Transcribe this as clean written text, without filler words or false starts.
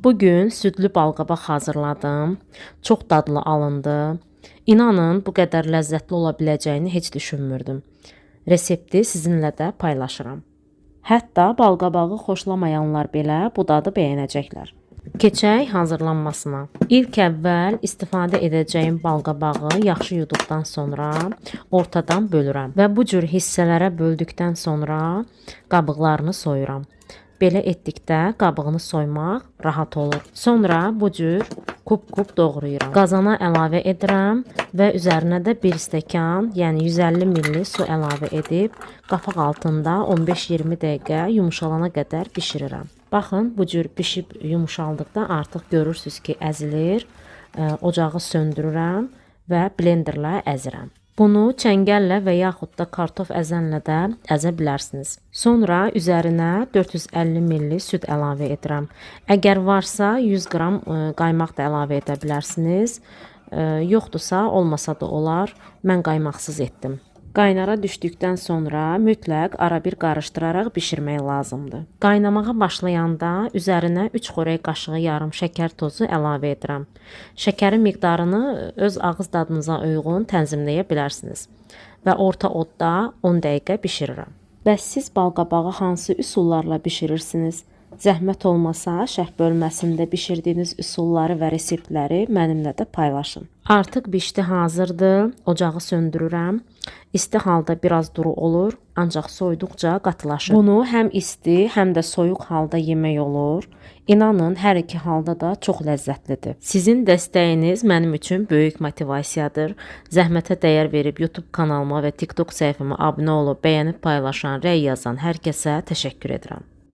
Bugün südlü balqabaq hazırladım. Çox dadlı alındı. İnanın, bu qədər ləzzətli ola biləcəyini heç düşünmürdüm. Resepti sizinlə də paylaşıram. Hətta balqabağı xoşlamayanlar belə bu dadı bəyənəcəklər. Keçək hazırlanmasına. İlk əvvəl istifadə edəcəyim balqabağı yaxşı yuduqdan sonra ortadan bölürəm və bu cür hissələrə böldükdən sonra qabıqlarını soyuram. Belə etdikdə qabığını soymaq rahat olur. Sonra bu cür kub-kub doğrayıram. Qazana əlavə edirəm və üzərinə də 1 stəkan, yəni 150 ml su əlavə edib qapaq altında 15-20 dəqiqə yumşalana qədər bişirirəm. Baxın, bu cür bişib yumşaldıqda artıq görürsüz ki, əzilir. Ocağı söndürürəm və blenderlə əzirəm. Bunu çəngəllə və yaxud da kartof əzənlə də əzə bilərsiniz. Sonra üzərinə 450 ml süd əlavə edirəm. Əgər varsa 100 qram qaymaq da əlavə edə bilərsiniz. Yoxdursa olmasa da olar. Mən qaymaqsız etdim. Qaynara düşdükdən sonra mütləq ara bir qarışdıraraq bişirmək lazımdır. Qaynamağa başlayanda üzərinə 3 xörək qaşığı yarım şəkər tozu əlavə edirəm. Şəkərin miqdarını öz ağız dadınıza uyğun tənzimləyə bilərsiniz. Və orta odda 10 dəqiqə bişirirəm. Bəs siz balqabağı hansı üsullarla bişirirsiniz? Zəhmət olmasa şərh bölməsində bişirdiyiniz üsulları və reseptləri mənimlə də paylaşın. Artıq bişdi hazırdır. Ocağı söndürürəm. İsti halda biraz duru olur, ancaq soyuduqca qatılaşır. Bunu həm isti, həm də soyuq halda yemək olur. İnanın, hər iki halda da çox ləzzətlidir. Sizin dəstəyiniz mənim üçün böyük motivasiyadır. Zəhmətə dəyər verib YouTube kanalıma və TikTok səhifəmə abunə olub, bəyənib paylaşan, rəy yazan hər kəsə təşəkkür edirəm.